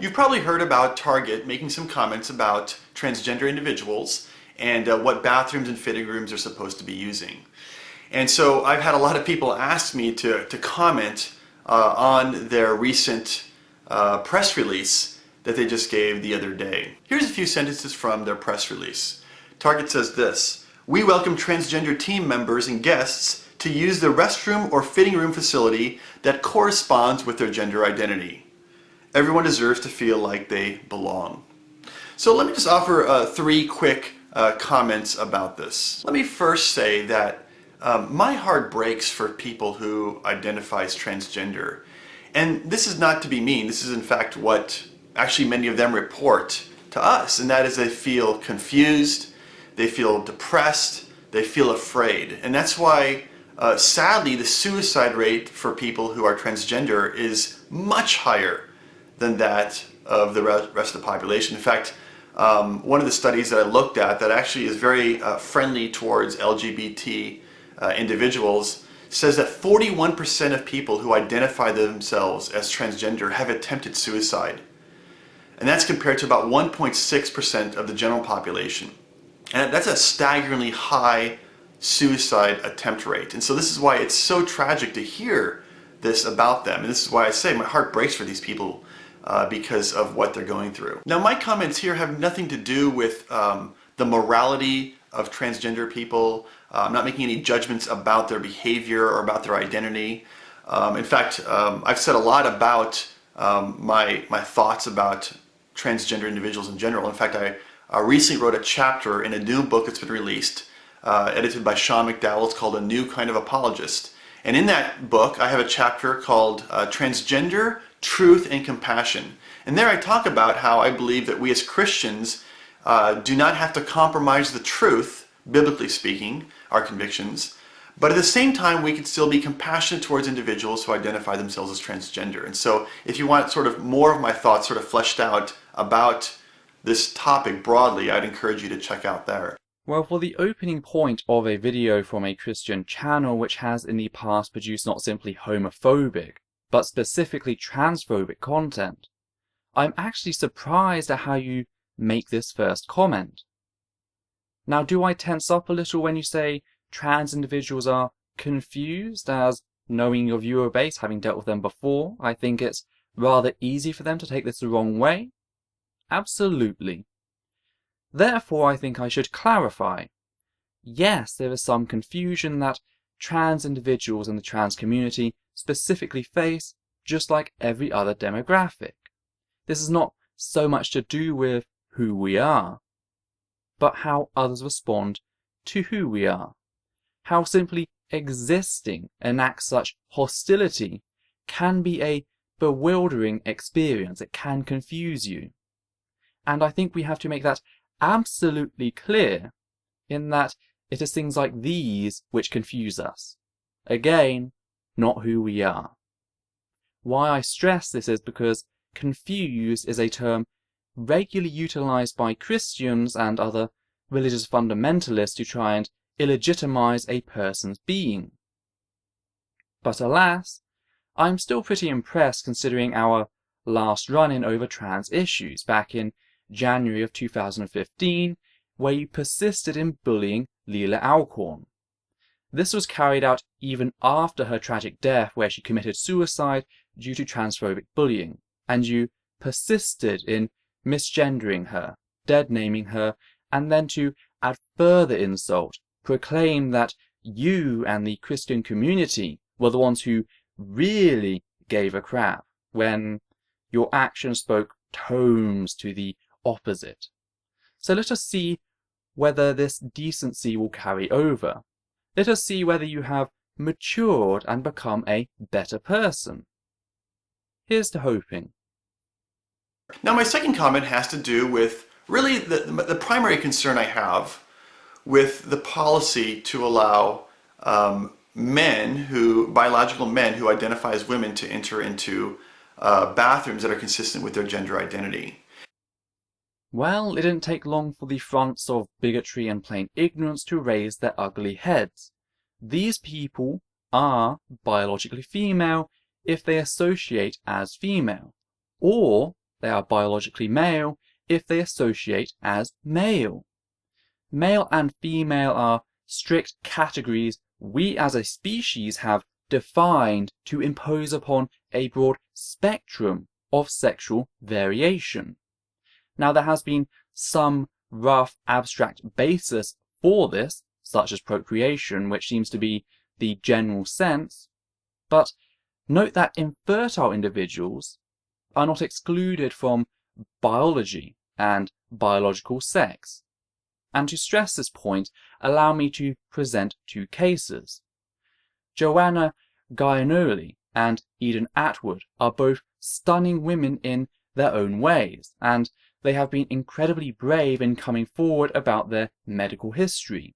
You've probably heard about Target making some comments about transgender individuals and what bathrooms and fitting rooms they're supposed to be using. And so I've had a lot of people ask me to comment on their recent press release that they just gave the other day. Here's a few sentences from their press release. Target says this: "We welcome transgender team members and guests to use the restroom or fitting room facility that corresponds with their gender identity. Everyone deserves to feel like they belong." So let me just offer three quick comments about this. Let me first say that my heart breaks for people who identify as transgender. And this is not to be mean, this is in fact what actually many of them report to us, and that is they feel confused, they feel depressed, they feel afraid. And that's why sadly the suicide rate for people who are transgender is much higher than that of the rest of the population. In fact, one of the studies that I looked at that actually is very friendly towards LGBT individuals says that 41% of people who identify themselves as transgender have attempted suicide. And that's compared to about 1.6% of the general population. And that's a staggeringly high suicide attempt rate. And so this is why it's so tragic to hear this about them. And this is why I say my heart breaks for these people because of what they're going through. Now, my comments here have nothing to do with the morality of transgender people. I'm not making any judgments about their behavior or about their identity. In fact, I've said a lot about my thoughts about transgender individuals in general. In fact, I recently wrote a chapter in a new book that's been released, edited by Sean McDowell. It's called A New Kind of Apologist. And in that book, I have a chapter called Transgender, Truth, and Compassion. And there I talk about how I believe that we as Christians do not have to compromise the truth, biblically speaking, our convictions, but at the same time we can still be compassionate towards individuals who identify themselves as transgender. And so if you want sort of more of my thoughts sort of fleshed out about this topic broadly, I'd encourage you to check out there. Well, for the opening point of a video from a Christian channel which has in the past produced not simply homophobic, but specifically transphobic content, I'm actually surprised at how you make this first comment. Now, do I tense up a little when you say trans individuals are confused, as knowing your viewer base, having dealt with them before, I think it's rather easy for them to take this the wrong way? Absolutely. Therefore, I think I should clarify. Yes, there is some confusion that trans individuals in the trans community specifically face, just like every other demographic. This is not so much to do with who we are, but how others respond to who we are. How simply existing enacts such hostility can be a bewildering experience. It can confuse you. And I think we have to make that absolutely clear, in that it is things like these which confuse us. Again, not who we are. Why I stress this is because confused is a term regularly utilized by Christians and other religious fundamentalists to try and illegitimize a person's being. But alas, I'm still pretty impressed considering our last run-in over trans issues back in January of 2015, where you persisted in bullying Leela Alcorn. This was carried out even after her tragic death, where she committed suicide due to transphobic bullying, and you persisted in misgendering her, dead-naming her, and then to add further insult, proclaim that you and the Christian community were the ones who really gave a crap, when your actions spoke tones to the opposite. So let us see whether this decency will carry over. Let us see whether you have matured and become a better person. Here's to hoping. Now, my second comment has to do with really the primary concern I have with the policy to allow biological men who identify as women to enter into bathrooms that are consistent with their gender identity. Well, it didn't take long for the fronts of bigotry and plain ignorance to raise their ugly heads. These people are biologically female if they associate as female, or they are biologically male if they associate as male. Male and female are strict categories we as a species have defined to impose upon a broad spectrum of sexual variation. Now, there has been some rough abstract basis for this, such as procreation, which seems to be the general sense, but note that infertile individuals are not excluded from biology and biological sex. And to stress this point, allow me to present two cases. Joanna Gianoli and Eden Atwood are both stunning women in their own ways, and they have been incredibly brave in coming forward about their medical history.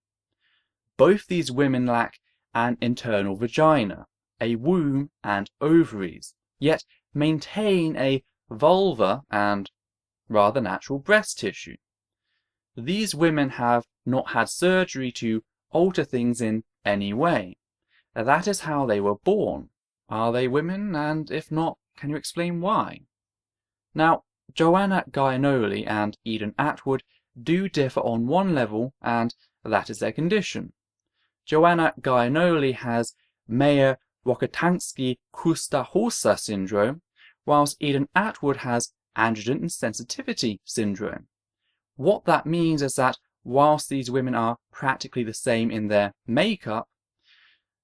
Both these women lack an internal vagina, a womb and ovaries, yet maintain a vulva and rather natural breast tissue. These women have not had surgery to alter things in any way. That is how they were born. Are they women? And if not, can you explain why? Now, Joanna Gianoli and Eden Atwood do differ on one level, and that is their condition. Joanna Gianoli has Meyer-Rokitansky-Kuster-Horsa syndrome, whilst Eden Atwood has androgen insensitivity syndrome. What that means is that whilst these women are practically the same in their makeup,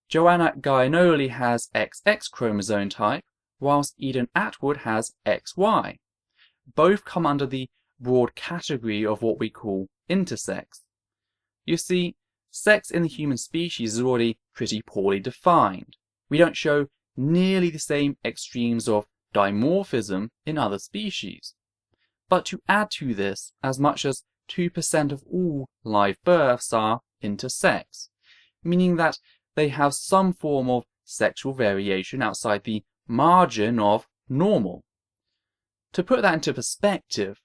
Joanna Gianoli has XX chromosome type, whilst Eden Atwood has XY. Both come under the broad category of what we call intersex. You see, sex in the human species is already pretty poorly defined. We don't show nearly the same extremes of dimorphism in other species. But to add to this, as much as 2% of all live births are intersex, meaning that they have some form of sexual variation outside the margin of normal. To put that into perspective,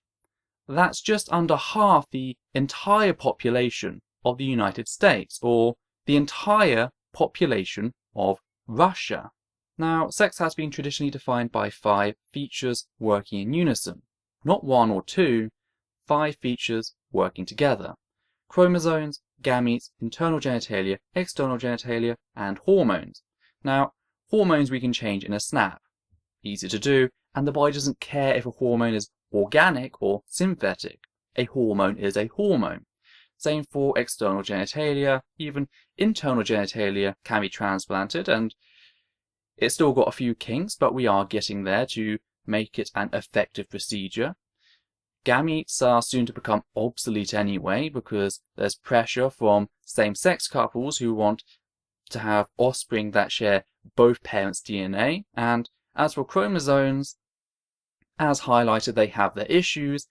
that's just under half the entire population of the United States, or the entire population of Russia. Now, sex has been traditionally defined by 5 features working in unison. Not 1 or 2, 5 features working together. Chromosomes, gametes, internal genitalia, external genitalia, and hormones. Now, hormones we can change in a snap. Easy to do, and the body doesn't care if a hormone is organic or synthetic. A hormone is a hormone. Same for external genitalia, even internal genitalia can be transplanted, and it's still got a few kinks, but we are getting there to make it an effective procedure. Gametes are soon to become obsolete anyway, because there's pressure from same-sex couples who want to have offspring that share both parents' DNA, and as for chromosomes, as highlighted, they have their issues,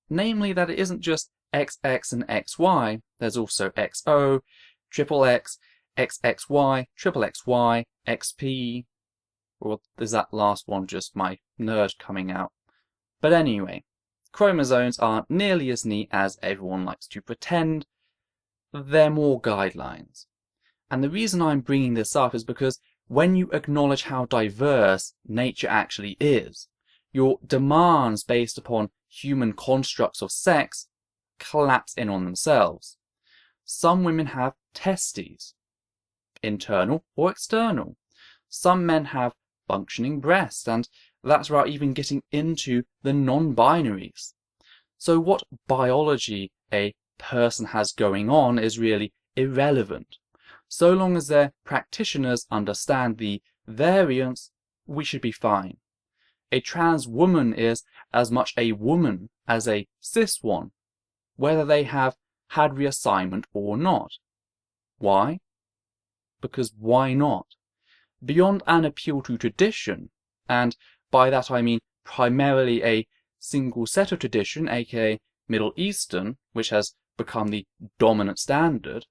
namely that it isn't just XX and XY, there's also XO, XXX, XXY, XXXY, XP, or is that last one just my nerd coming out? But anyway, chromosomes aren't nearly as neat as everyone likes to pretend. They're more guidelines. And the reason I'm bringing this up is because when you acknowledge how diverse nature actually is, your demands based upon human constructs of sex collapse in on themselves. Some women have testes, internal or external. Some men have functioning breasts, and that's without even getting into the non-binaries. So what biology a person has going on is really irrelevant. So long as their practitioners understand the variance, we should be fine. A trans woman is as much a woman as a cis one, whether they have had reassignment or not. Why? Because why not? Beyond an appeal to tradition, and by that I mean primarily a single set of tradition, aka Middle Eastern, which has become the dominant standard,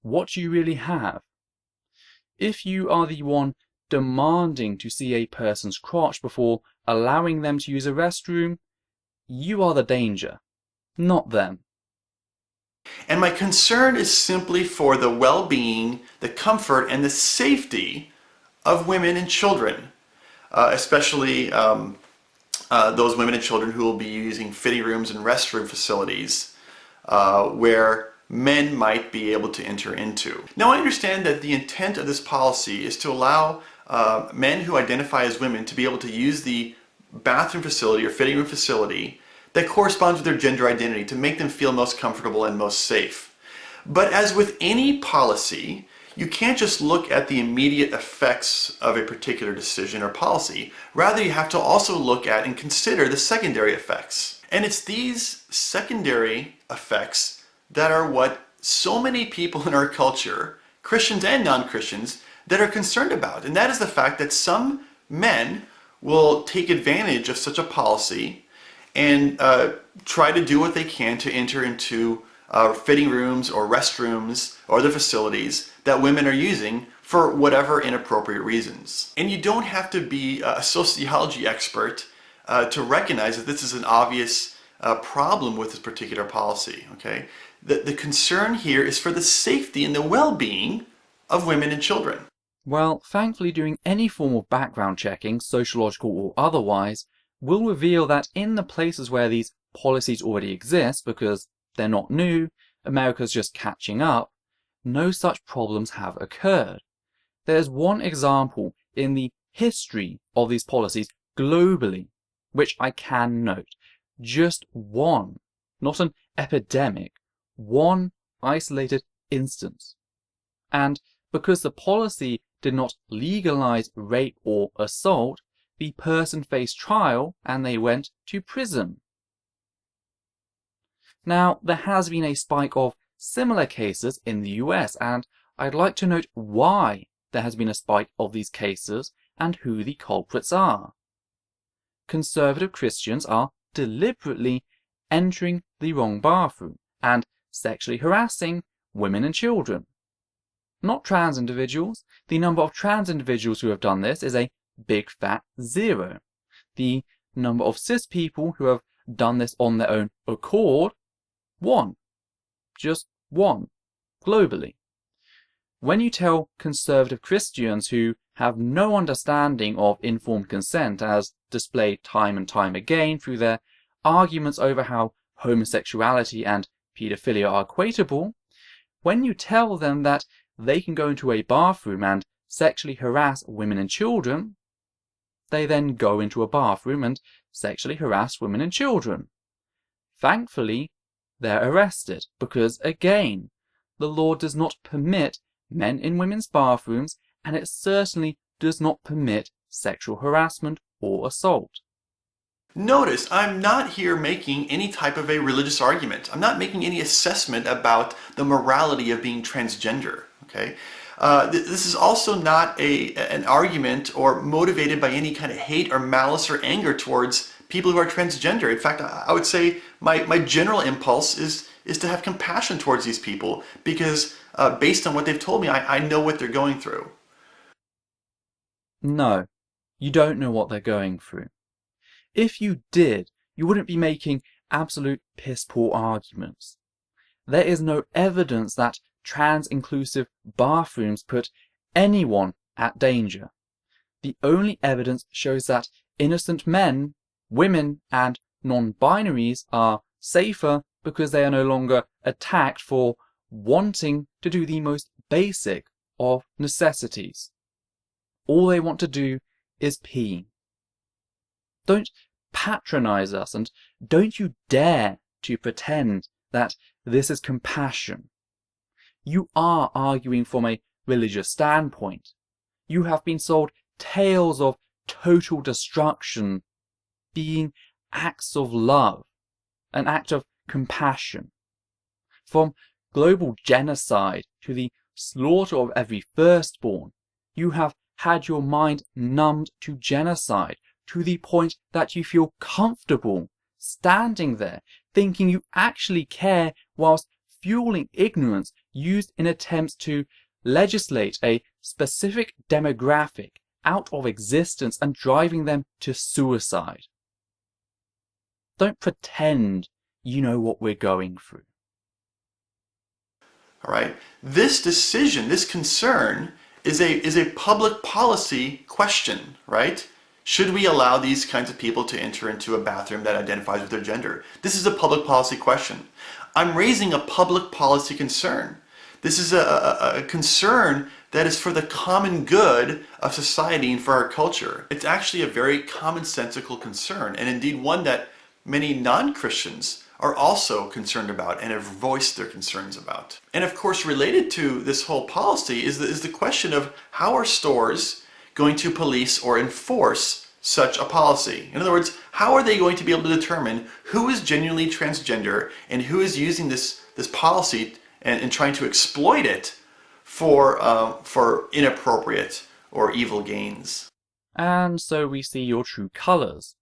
what do you really have? If you are the one demanding to see a person's crotch before allowing them to use a restroom, you are the danger, not them. And my concern is simply for the well-being, the comfort, and the safety of women and children, especially those women and children who will be using fitting rooms and restroom facilities where men might be able to enter into. Now, I understand that the intent of this policy is to allow men who identify as women to be able to use the bathroom facility or fitting room facility that corresponds with their gender identity to make them feel most comfortable and most safe. But as with any policy, you can't just look at the immediate effects of a particular decision or policy. Rather, you have to also look at and consider the secondary effects. And it's these secondary effects that are what so many people in our culture, Christians and non-Christians, that are concerned about. And that is the fact that some men will take advantage of such a policy and try to do what they can to enter into fitting rooms or restrooms or other facilities that women are using for whatever inappropriate reasons. And you don't have to be a sociology expert to recognize that this is an obvious problem with this particular policy, okay? The concern here is for the safety and the well-being of women and children. Well, thankfully doing any form of background checking, sociological or otherwise, will reveal that in the places where these policies already exist, because they're not new, America's just catching up, no such problems have occurred. There's one example in the history of these policies globally, which I can note. Just one, not an epidemic, one isolated instance. And because the policy did not legalize rape or assault, the person faced trial and they went to prison. Now, there has been a spike of similar cases in the US, and I'd like to note why there has been a spike of these cases and who the culprits are. Conservative Christians are deliberately entering the wrong bathroom and sexually harassing women and children. Not trans individuals. The number of trans individuals who have done this is a big fat 0. The number of cis people who have done this on their own accord, 1. Just 1, globally. When you tell conservative Christians who have no understanding of informed consent, as displayed time and time again through their arguments over how homosexuality and paedophilia are equatable, when you tell them that they can go into a bathroom and sexually harass women and children, they then go into a bathroom and sexually harass women and children. Thankfully, they're arrested because, again, the law does not permit men in women's bathrooms, and it certainly does not permit sexual harassment or assault. Notice, I'm not here making any type of a religious argument. I'm not making any assessment about the morality of being transgender, okay? This is also not an argument or motivated by any kind of hate or malice or anger towards people who are transgender. In fact, I would say my general impulse is to have compassion towards these people because based on what they've told me, I know what they're going through. No, you don't know what they're going through. If you did, you wouldn't be making absolute piss-poor arguments. There is no evidence that trans-inclusive bathrooms put anyone at danger. The only evidence shows that innocent men, women, and non-binaries are safer because they are no longer attacked for wanting to do the most basic of necessities. All they want to do is pee. Don't patronize us, and don't you dare to pretend that this is compassion. You are arguing from a religious standpoint. You have been sold tales of total destruction being acts of love, an act of compassion. From global genocide to the slaughter of every firstborn, you have had your mind numbed to genocide to the point that you feel comfortable standing there thinking you actually care whilst fueling ignorance used in attempts to legislate a specific demographic out of existence and driving them to suicide. Don't pretend you know what we're going through. All right. This decision, this concern, is a public policy question, right? Should we allow these kinds of people to enter into a bathroom that identifies with their gender? This is a public policy question. I'm raising a public policy concern. This is a concern that is for the common good of society and for our culture. It's actually a very commonsensical concern, and indeed one that many non-Christians are also concerned about and have voiced their concerns about. And of course, related to this whole policy is the question of how are stores going to police or enforce such a policy? In other words, how are they going to be able to determine who is genuinely transgender and who is using this policy and trying to exploit it for inappropriate or evil gains? And so we see your true colours.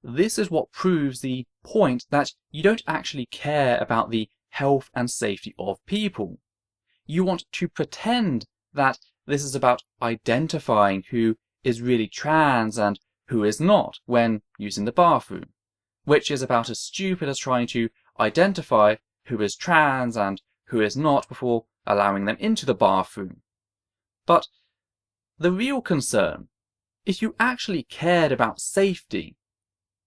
This is what proves the point that you don't actually care about the health and safety of people. You want to pretend that this is about identifying who is really trans and who is not when using the bathroom, which is about as stupid as trying to identify who is trans and who is not before allowing them into the bathroom. But the real concern, if you actually cared about safety,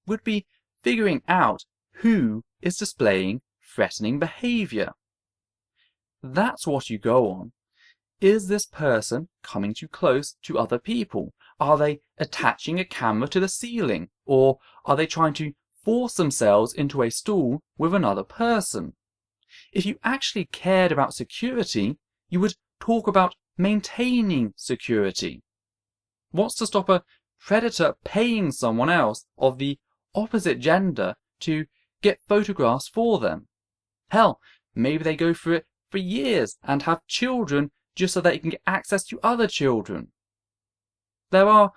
would be figuring out who is displaying threatening behaviour. That's what you go on. Is this person coming too close to other people? Are they attaching a camera to the ceiling? Or are they trying to force themselves into a stall with another person? If you actually cared about security, you would talk about maintaining security. What's to stop a predator paying someone else of the opposite gender to get photographs for them? Hell, maybe they go through it for years and have children just so they can get access to other children. There are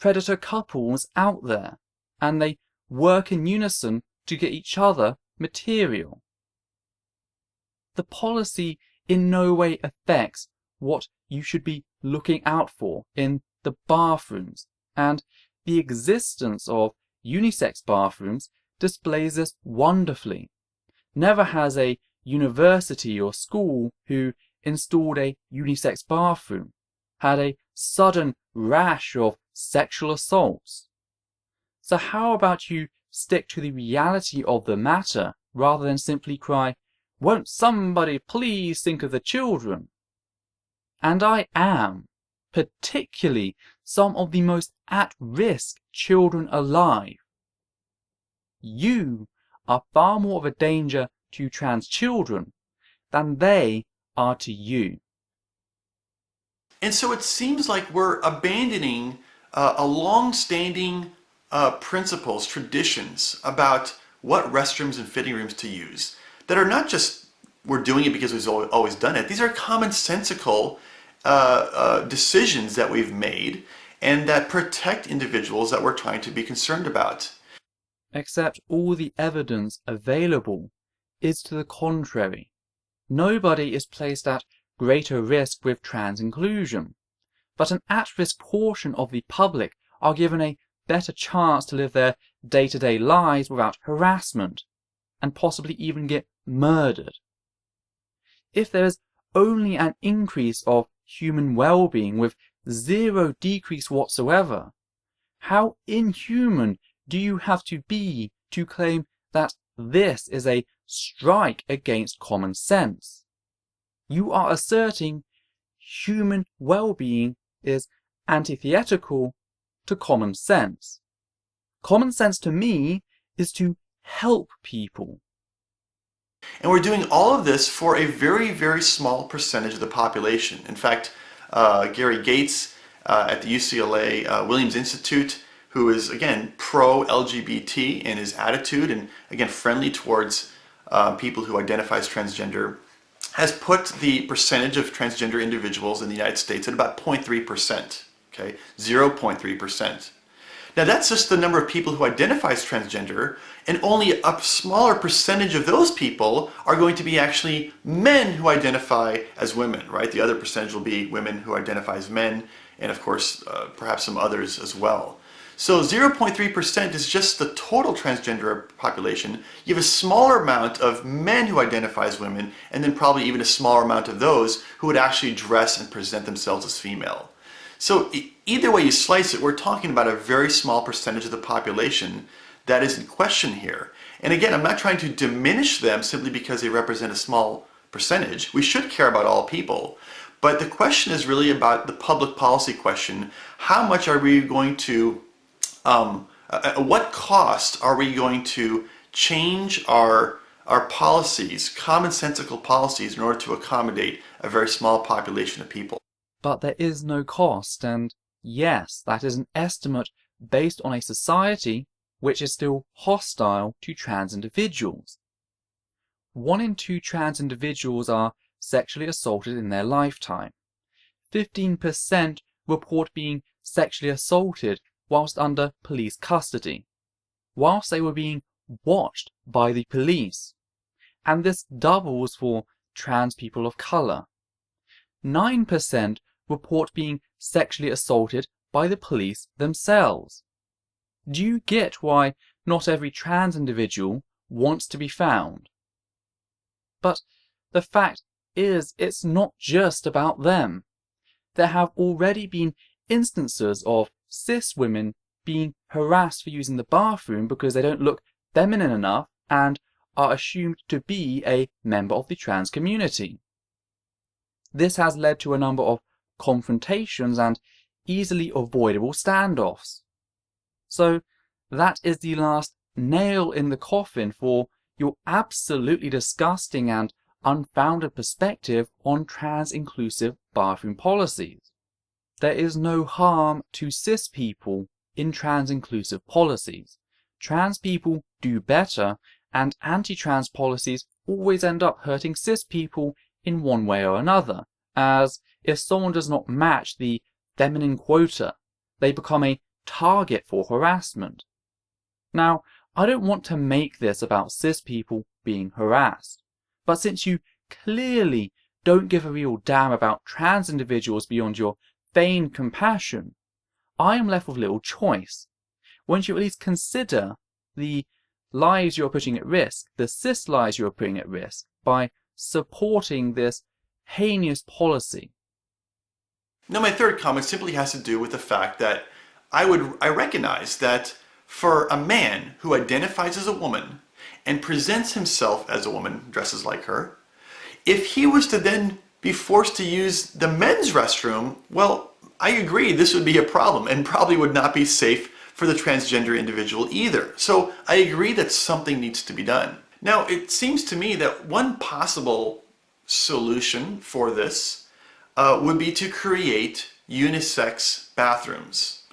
predator couples out there, and they work in unison to get each other material. The policy in no way affects what you should be looking out for in the bathrooms, and the existence of unisex bathrooms displays this wonderfully. Never has a university or school who installed a unisex bathroom had a sudden rash of sexual assaults. So how about you stick to the reality of the matter rather than simply cry, "Won't somebody please think of the children?" And I am, particularly some of the most at-risk children alive. You are far more of a danger to trans children than they are to you. And so it seems like we're abandoning a long-standing principles, traditions about what restrooms and fitting rooms to use that are not just we're doing it because we've always done it. These are commonsensical decisions that we've made and that protect individuals that we're trying to be concerned about. Except all the evidence available is to the contrary. Nobody is placed at greater risk with trans inclusion, but an at-risk portion of the public are given a better chance to live their day-to-day lives without harassment, and possibly even get murdered. If there is only an increase of human well-being with zero decrease whatsoever, how inhuman do you have to be to claim that this is a strike against common sense? You are asserting human well-being is antithetical to common sense. Common sense to me is to help people. And we're doing all of this for a very, very small percentage of the population. In fact, Gary Gates at the UCLA Williams Institute, who is, again, pro-LGBT in his attitude and, again, friendly towards people who identify as transgender, has put the percentage of transgender individuals in the United States at about 0.3%, okay, 0.3%. Now that's just the number of people who identify as transgender, and only a smaller percentage of those people are going to be actually men who identify as women, right? The other percentage will be women who identify as men, and of course, perhaps some others as well. So 0.3% is just the total transgender population. You have a smaller amount of men who identify as women, and then probably even a smaller amount of those who would actually dress and present themselves as female. So either way you slice it, we're talking about a very small percentage of the population that is in question here. And again, I'm not trying to diminish them simply because they represent a small percentage. We should care about all people. But the question is really about the public policy question. How much are we going to, at what cost are we going to change our policies, commonsensical policies, in order to accommodate a very small population of people? But there is no cost, and yes, that is an estimate based on a society which is still hostile to trans individuals. 1 in 2 trans individuals are sexually assaulted in their lifetime. 15% report being sexually assaulted whilst under police custody, whilst they were being watched by the police. And this doubles for trans people of colour. 9% report being sexually assaulted by the police themselves. Do you get why not every trans individual wants to be found? But the fact is, it's not just about them. There have already been instances of cis women being harassed for using the bathroom because they don't look feminine enough and are assumed to be a member of the trans community. This has led to a number of confrontations and easily avoidable standoffs. So that is the last nail in the coffin for your absolutely disgusting and unfounded perspective on trans-inclusive bathroom policies. There is no harm to cis people in trans-inclusive policies. Trans people do better, and anti-trans policies always end up hurting cis people in one way or another, as if someone does not match the feminine quota, they become a target for harassment. Now, I don't want to make this about cis people being harassed, but since you clearly don't give a real damn about trans individuals beyond your feigned compassion, I am left with little choice. Won't you at least consider the lives you're putting at risk, the cis lives you're putting at risk, by supporting this heinous policy? Now, my third comment simply has to do with the fact that I recognize that for a man who identifies as a woman and presents himself as a woman, dresses like her, if he was to then be forced to use the men's restroom, well, I agree this would be a problem and probably would not be safe for the transgender individual either. So I agree that something needs to be done. Now, it seems to me that one possible solution for this would be to create unisex bathrooms.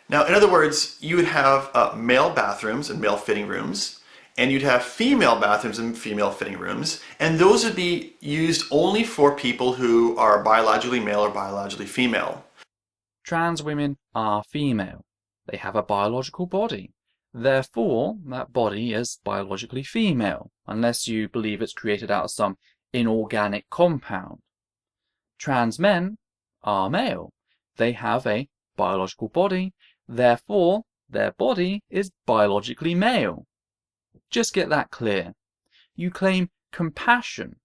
Now, in other words, you would have male bathrooms and male fitting rooms, and you'd have female bathrooms and female fitting rooms, and those would be used only for people who are biologically male or biologically female. Trans women are female. They have a biological body. Therefore, that body is biologically female, unless you believe it's created out of some inorganic compound. Trans men are male. They have a biological body. Therefore, their body is biologically male. Just get that clear. You claim compassion,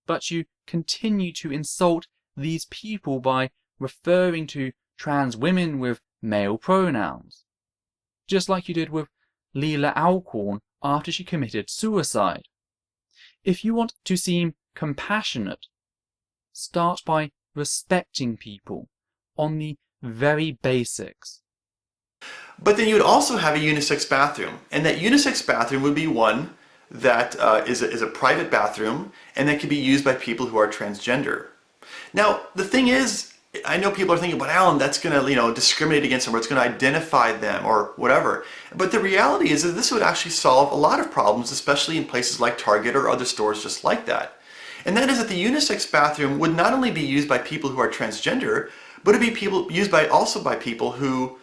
but you continue to insult these people by referring to trans women with male pronouns, just like you did with Leela Alcorn after she committed suicide. If you want to seem compassionate, start by respecting people on the very basics. But then you would also have a unisex bathroom, and that unisex bathroom would be one that is a private bathroom and that can be used by people who are transgender. Now, the thing is, I know people are thinking, but Alan, that's going to, discriminate against them, or it's going to identify them, or whatever. But the reality is that this would actually solve a lot of problems, especially in places like Target or other stores just like that. And that is that the unisex bathroom would not only be used by people who are transgender, but it would be used also by people who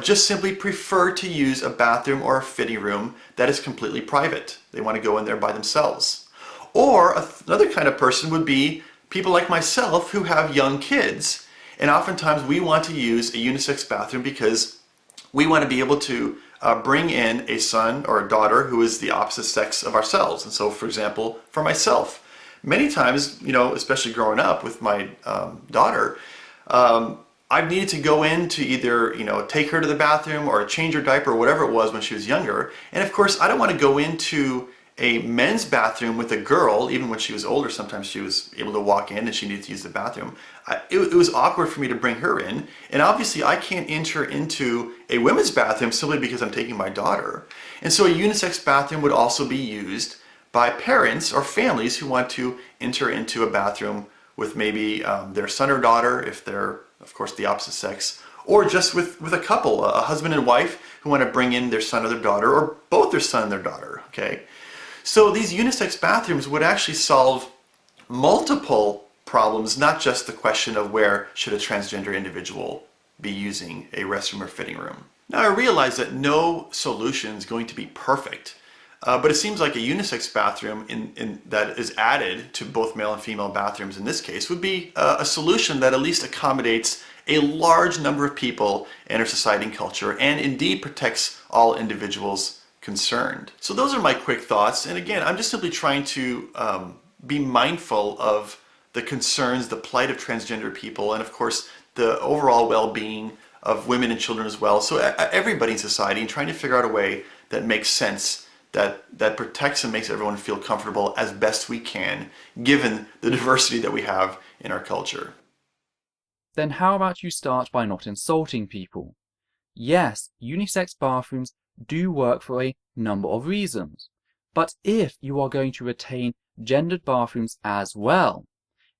just simply prefer to use a bathroom or a fitting room that is completely private. They want to go in there by themselves. Or another kind of person would be people like myself who have young kids. And oftentimes we want to use a unisex bathroom because we want to be able to bring in a son or a daughter who is the opposite sex of ourselves. And so, for example, for myself, many times, especially growing up with my daughter, I've needed to go in to either, take her to the bathroom or change her diaper or whatever it was when she was younger. And of course, I don't want to go into a men's bathroom with a girl, even when she was older. Sometimes she was able to walk in and she needed to use the bathroom. It was awkward for me to bring her in. And obviously I can't enter into a women's bathroom simply because I'm taking my daughter. And so a unisex bathroom would also be used by parents or families who want to enter into a bathroom with maybe their son or daughter, if they're, of course, the opposite sex, or just with a couple, a husband and wife who want to bring in their son or their daughter, or both their son and their daughter, okay? So these unisex bathrooms would actually solve multiple problems, not just the question of where should a transgender individual be using a restroom or fitting room. Now I realize that no solution is going to be perfect, but it seems like a unisex bathroom that is added to both male and female bathrooms in this case would be a solution that at least accommodates a large number of people in our society and culture, and indeed protects all individuals concerned. So those are my quick thoughts, and again, I'm just simply trying to be mindful of the concerns, the plight of transgender people, and of course the overall well-being of women and children as well. So everybody in society, and trying to figure out a way that makes sense, that protects and makes everyone feel comfortable as best we can, given the diversity that we have in our culture. Then how about you start by not insulting people? Yes, unisex bathrooms do work for a number of reasons, but if you are going to retain gendered bathrooms as well,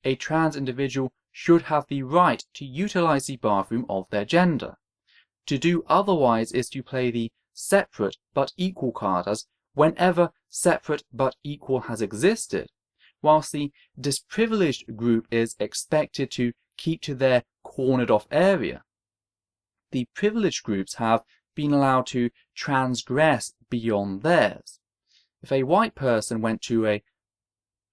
a trans individual should have the right to utilize the bathroom of their gender. To do otherwise is to play the separate but equal card, as whenever separate but equal has existed, whilst the disprivileged group is expected to keep to their cornered off area, the privileged groups have been allowed to transgress beyond theirs. If a white person went to a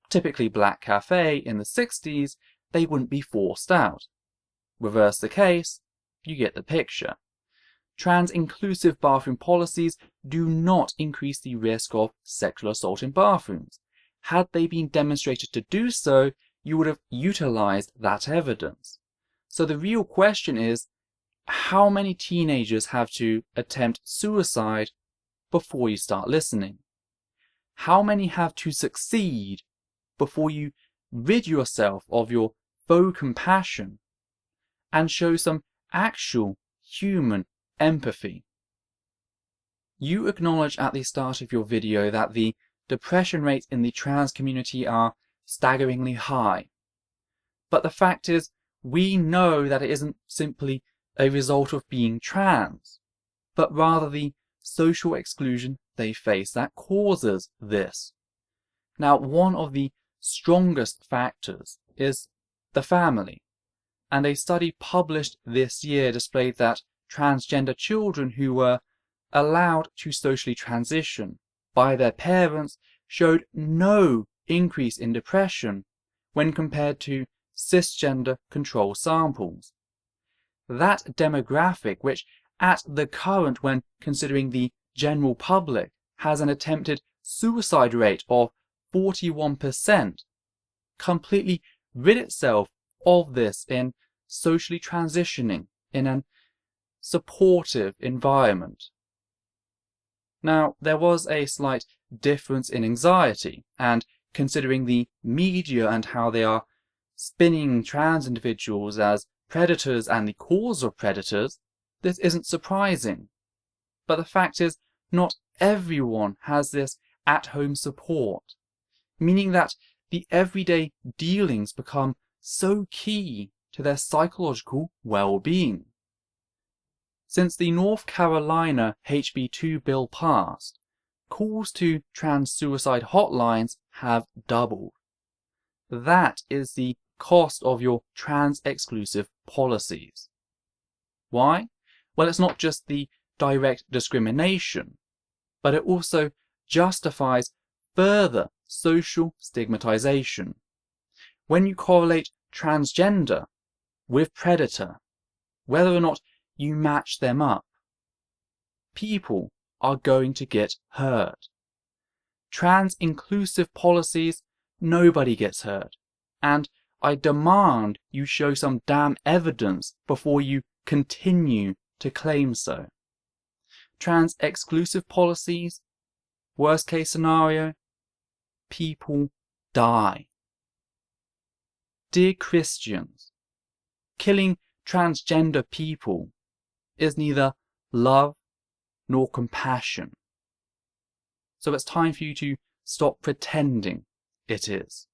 typically black cafe in the 60s, they wouldn't be forced out. Reverse the case, you get the picture. Trans-inclusive bathroom policies do not increase the risk of sexual assault in bathrooms. Had they been demonstrated to do so, you would have utilized that evidence. So the real question is, how many teenagers have to attempt suicide before you start listening? How many have to succeed before you rid yourself of your faux compassion and show some actual human empathy? You acknowledge at the start of your video that the depression rates in the trans community are staggeringly high. But the fact is, we know that it isn't simply a result of being trans, but rather the social exclusion they face that causes this. Now, one of the strongest factors is the family, and a study published this year displayed that transgender children who were allowed to socially transition by their parents showed no increase in depression when compared to cisgender control samples. That demographic, which at the current, when considering the general public, has an attempted suicide rate of 41%, completely rid itself of this in socially transitioning in an supportive environment. Now, there was a slight difference in anxiety, and considering the media and how they are spinning trans individuals as predators and the cause of predators, this isn't surprising. But the fact is, not everyone has this at-home support, meaning that the everyday dealings become so key to their psychological well-being. Since the North Carolina HB2 bill passed, calls to trans suicide hotlines have doubled. That is the cost of your trans-exclusive policies. Why? Well, it's not just the direct discrimination, but it also justifies further social stigmatization. When you correlate transgender with predator, whether or not you match them up, people are going to get hurt. Trans-inclusive policies, nobody gets hurt. And I demand you show some damn evidence before you continue to claim so. Trans-exclusive policies, worst case scenario, people die. Dear Christians, killing transgender people is neither love nor compassion. So it's time for you to stop pretending it is.